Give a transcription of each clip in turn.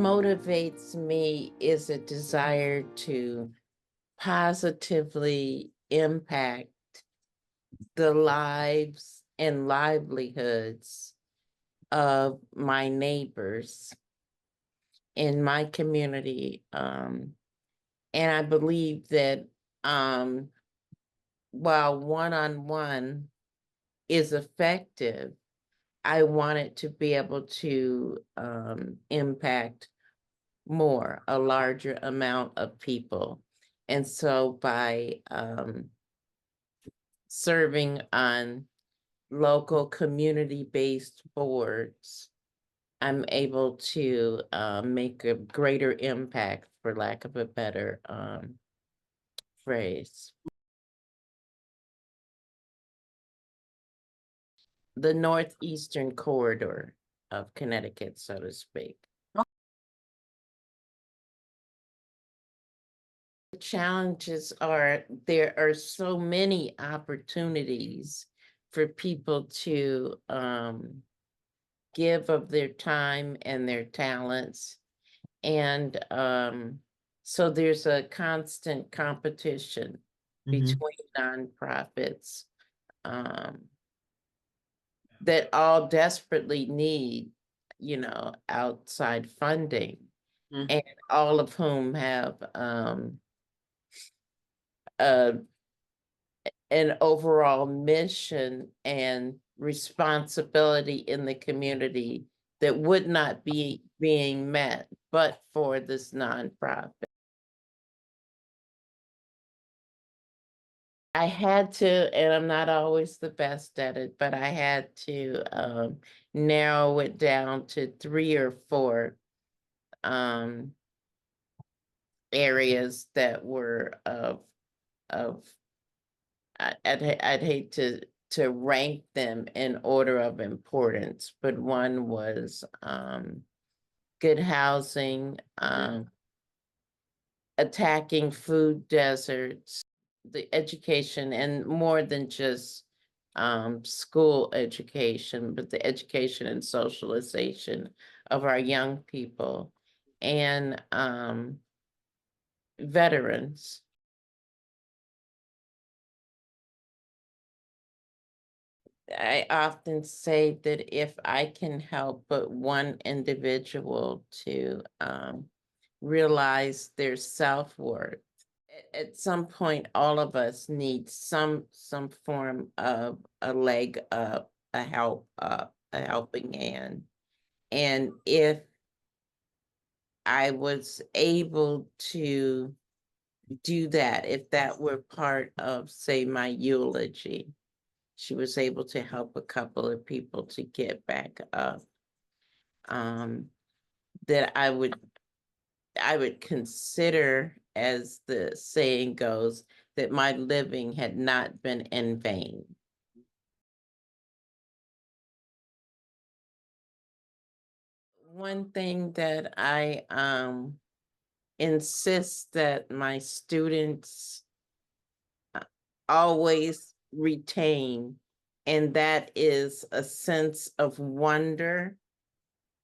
motivates me is a desire to positively impact the lives and livelihoods of my neighbors in my community. And I believe that while one-on-one is effective, I want it to be able to impact a larger amount of people. And so by serving on local community-based boards, I'm able to make a greater impact, for lack of a better phrase. The northeastern corridor of Connecticut, so to speak. The challenges are there are so many opportunities for people to give of their time and their talents. And so there's a constant competition between nonprofits that all desperately need, outside funding, and all of whom have an overall mission and responsibility in the community that would not be being met but for this nonprofit. I had to, and I'm not always the best at it, but I had to narrow it down to 3 or 4 areas that were I'd hate to rank them in order of importance, but one was good housing, attacking food deserts, the education, and more than just school education, but the education and socialization of our young people, and veterans. I often say that if I can help but one individual to realize their self-worth, at some point, all of us need some form of a leg up, a helping hand. And if I was able to do that, if that were part of, say, my eulogy, she was able to help a couple of people to get back up, that I would consider, as the saying goes, that my living had not been in vain. One thing that I insist that my students always retain, and that is a sense of wonder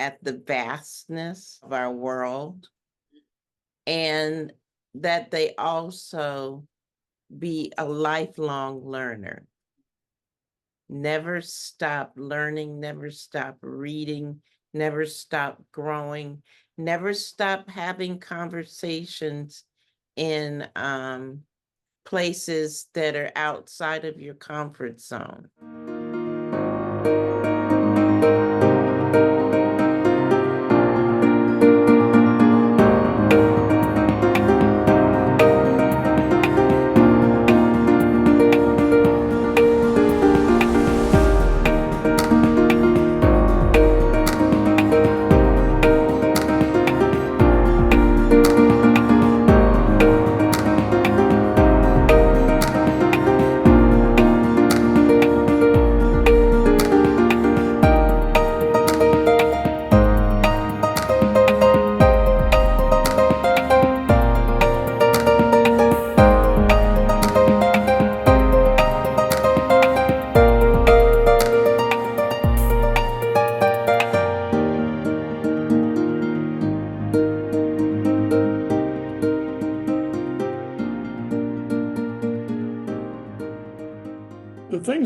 at the vastness of our world, and that they also be a lifelong learner. Never stop learning, never stop reading, never stop growing, never stop having conversations in places that are outside of your comfort zone.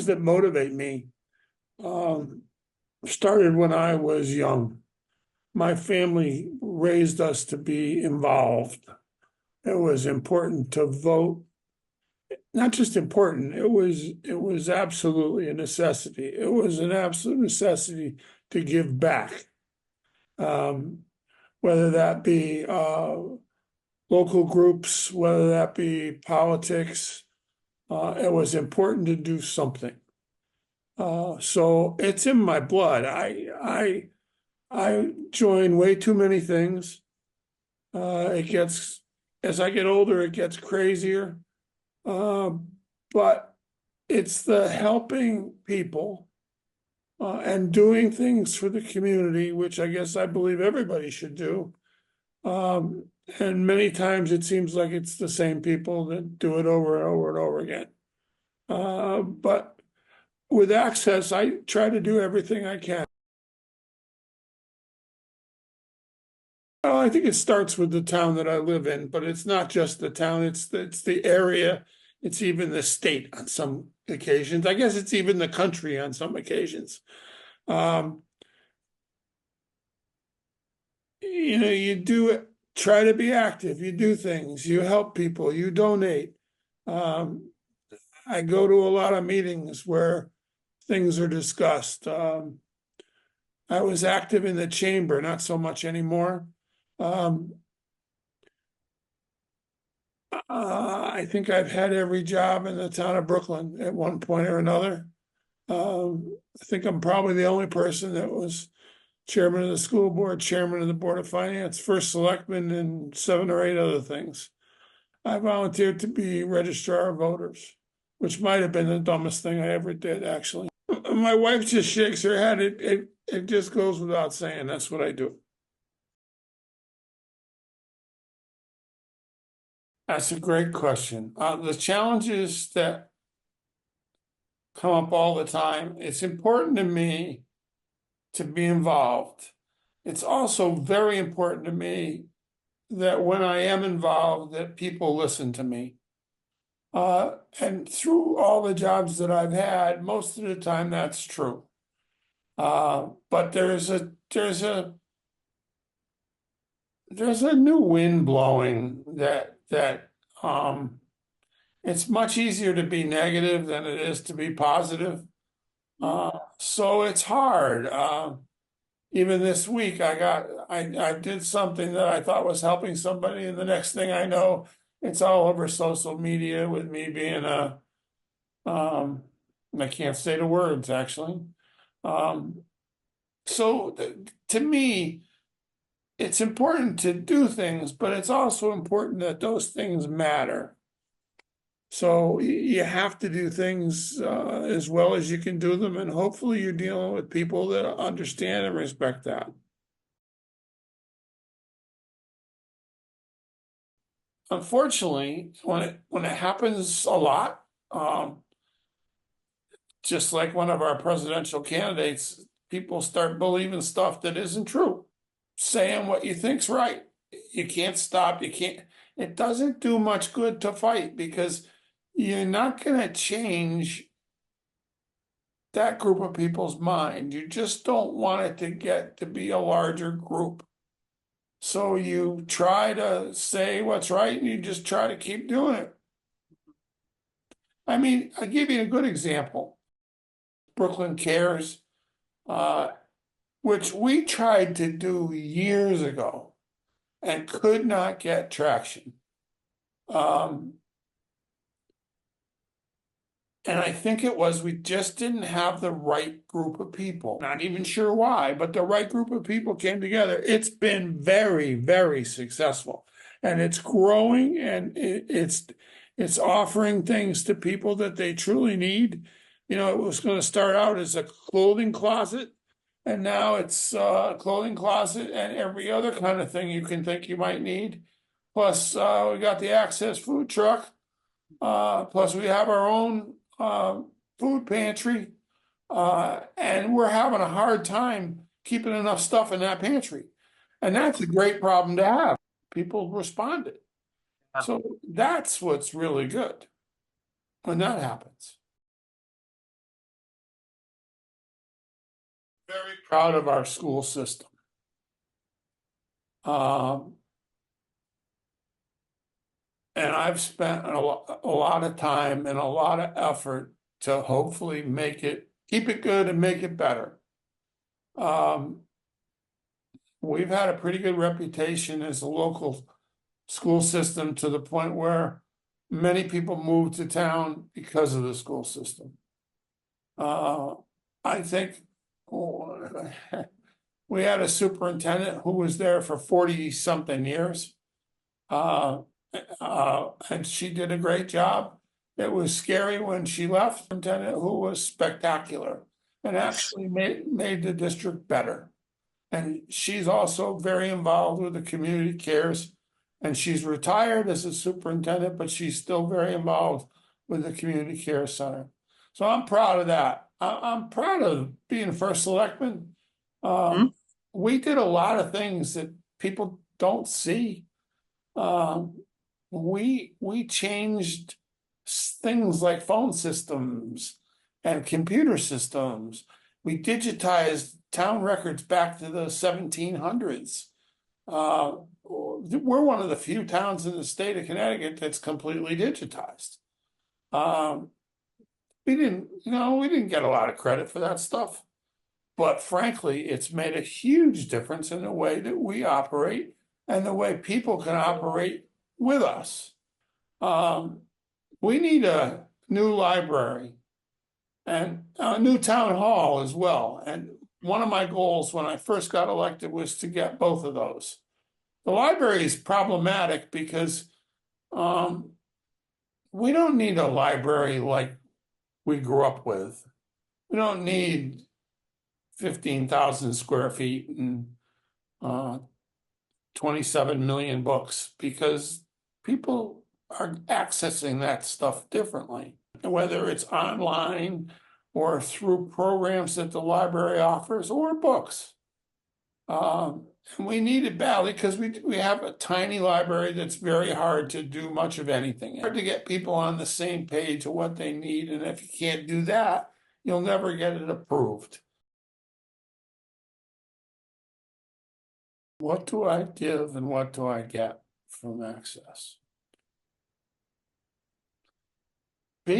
things that motivate me started when I was young. My family raised us to be involved. It was important to vote. Not just important, it was absolutely a necessity. It was an absolute necessity to give back. Whether that be local groups, whether that be politics, it was important to do something. So it's in my blood. I join way too many things. As I get older, it gets crazier. But it's the helping people and doing things for the community, which I guess I believe everybody should do. And many times it seems like it's the same people that do it over and over and over again. But with access, I try to do everything I can. Well, I think it starts with the town that I live in, but it's not just the town, it's the area. It's even the state on some occasions. I guess it's even the country on some occasions. You do it, try to be active, you do things, you help people, you donate. I go to a lot of meetings where things are discussed. I was active in the chamber, not so much anymore. I think I've had every job in the town of Brooklyn at one point or another. I think I'm probably the only person that was chairman of the school board, chairman of the board of finance, first selectman, and 7 or 8 other things. I volunteered to be registrar of voters, which might have been the dumbest thing I ever did, actually. My wife just shakes her head. It just goes without saying. That's what I do. That's a great question. The challenges that come up all the time, it's important to me to be involved. It's also very important to me that when I am involved, that people listen to me. And through all the jobs that I've had, most of the time that's true. But there's a new wind blowing that it's much easier to be negative than it is to be positive. So it's hard. Even this week, I did something that I thought was helping somebody, and the next thing I know, it's all over social media with me being I can't say the words actually. So to me, it's important to do things, but it's also important that those things matter. So you have to do things as well as you can do them, and hopefully you're dealing with people that understand and respect that. Unfortunately, when it happens a lot, just like one of our presidential candidates, people start believing stuff that isn't true, saying what you think's right. You can't stop. You can't. It doesn't do much good to fight because you're not going to change that group of people's mind. You just don't want it to get to be a larger group. So you try to say what's right and you just try to keep doing it. I mean, I'll give you a good example. Brooklyn Cares, which we tried to do years ago and could not get traction. And I think it was we just didn't have the right group of people. Not even sure why, but the right group of people came together. It's been very, very successful, and it's growing, and it's offering things to people that they truly need. You know, it was going to start out as a clothing closet, and now it's a clothing closet and every other kind of thing you can think you might need. Plus, we got the Access food truck. Plus, we have our own food pantry, and we're having a hard time keeping enough stuff in that pantry. And that's a great problem to have. People responded. So that's what's really good when that happens. very proud of our school system. And I've spent a lot of time and a lot of effort to hopefully keep it good and make it better. We've had a pretty good reputation as a local school system to the point where many people moved to town because of the school system. I think we had a superintendent who was there for 40-something years. And she did a great job. It was scary when she left, superintendent who was spectacular and actually made the district better. And she's also very involved with the community cares. And she's retired as a superintendent, but she's still very involved with the community care center. So I'm proud of that. I'm proud of being first selectman. We did a lot of things that people don't see. We changed things like phone systems and computer systems. We digitized town records back to the 1700s. We're one of the few towns in the state of Connecticut that's completely digitized. We didn't get a lot of credit for that stuff, but frankly, it's made a huge difference in the way that we operate and the way people can operate with us. We need a new library and a new town hall as well. And one of my goals when I first got elected was to get both of those. The library is problematic because we don't need a library like we grew up with. We don't need 15,000 square feet and 27 million books, because people are accessing that stuff differently, whether it's online or through programs that the library offers or books. And we need it badly because we have a tiny library that's very hard to do much of anything. Hard to get people on the same page of what they need, and if you can't do that, you'll never get it approved. What do I give and what do I get from Access? How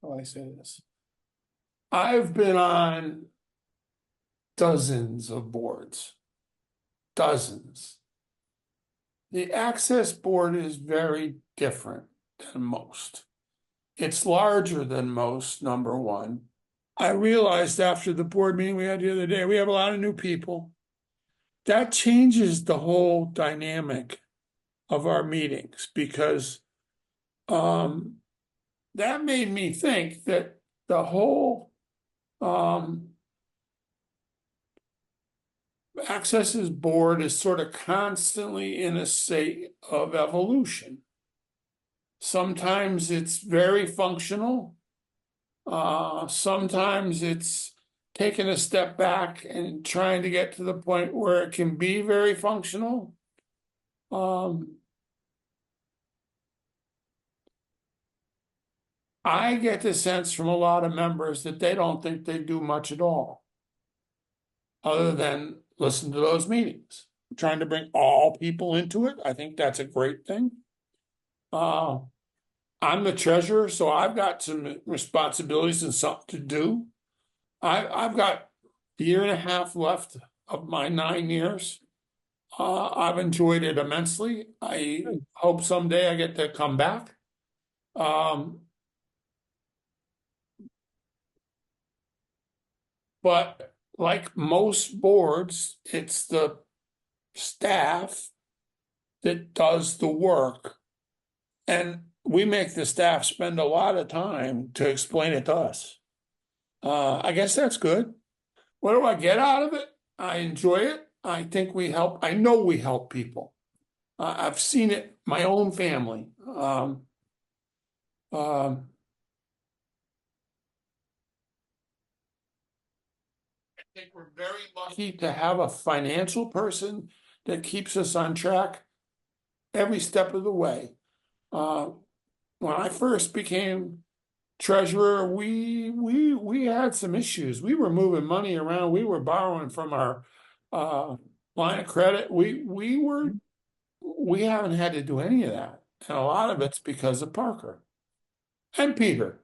do I say this? I've been on dozens of boards, dozens. The Access board is very different than most. It's larger than most, number one. I realized after the board meeting we had the other day, we have a lot of new people. That changes the whole dynamic of our meetings, because that made me think that the whole Access's board is sort of constantly in a state of evolution. Sometimes it's very functional. Sometimes it's taking a step back and trying to get to the point where it can be very functional. I get the sense from a lot of members that they don't think they do much at all, other than listen to those meetings. I'm trying to bring all people into it. I think that's a great thing. I'm the treasurer, so I've got some responsibilities and something to do. I've got a year and a half left of my 9 years. I've enjoyed it immensely. I hope someday I get to come back. But like most boards, it's the staff that does the work. And we make the staff spend a lot of time to explain it to us. I guess that's good. What do I get out of it? I enjoy it. I think we help. I know we help people. I've seen it, my own family. I think we're very lucky to have a financial person that keeps us on track every step of the way. When I first became treasurer, we had some issues. We were moving money around. We were borrowing from our line of credit. We haven't had to do any of that. And a lot of it's because of Parker and Peter.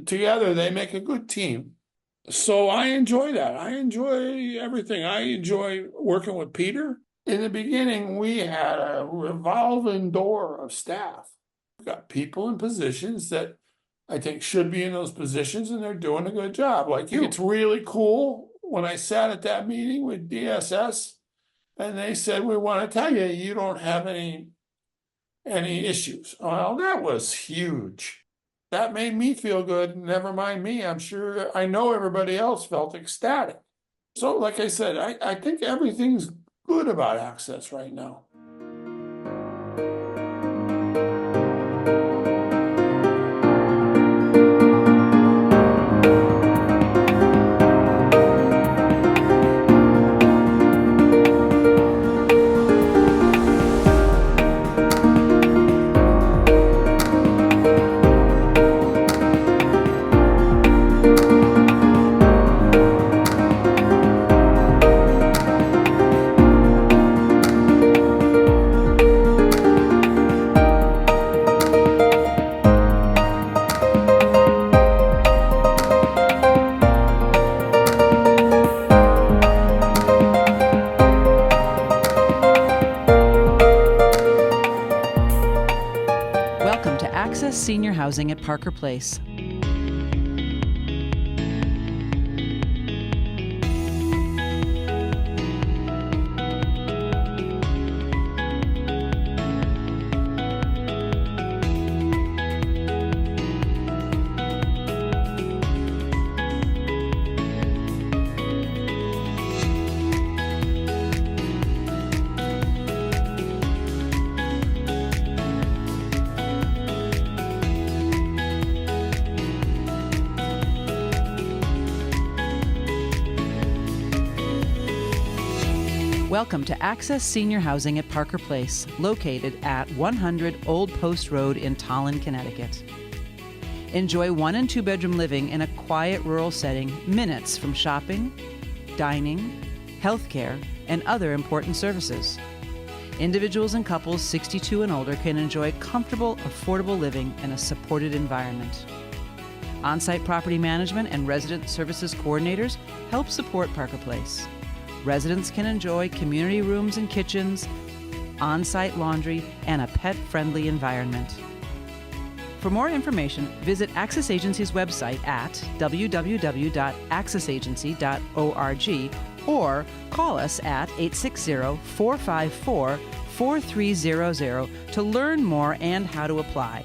Together, they make a good team. So I enjoy that. I enjoy everything. I enjoy working with Peter. In the beginning, we had a revolving door of staff. We've got people in positions that I think should be in those positions, and they're doing a good job. Like, it's really cool when I sat at that meeting with DSS and they said, we want to tell you, you don't have any issues. Well, that was huge. That made me feel good. Never mind me. I know everybody else felt ecstatic. So, like I said, I think everything's good about Access right now. Welcome to Access Senior Housing at Parker Place. Welcome to Access Senior Housing at Parker Place, located at 100 Old Post Road in Tallinn, Connecticut. Enjoy 1 and 2 bedroom living in a quiet rural setting, minutes from shopping, dining, healthcare, and other important services. Individuals and couples 62 and older can enjoy comfortable, affordable living in a supported environment. On-site property management and resident services coordinators help support Parker Place. Residents can enjoy community rooms and kitchens, on-site laundry, and a pet-friendly environment. For more information, visit Access Agency's website at www.accessagency.org or call us at 860-454-4300 to learn more and how to apply.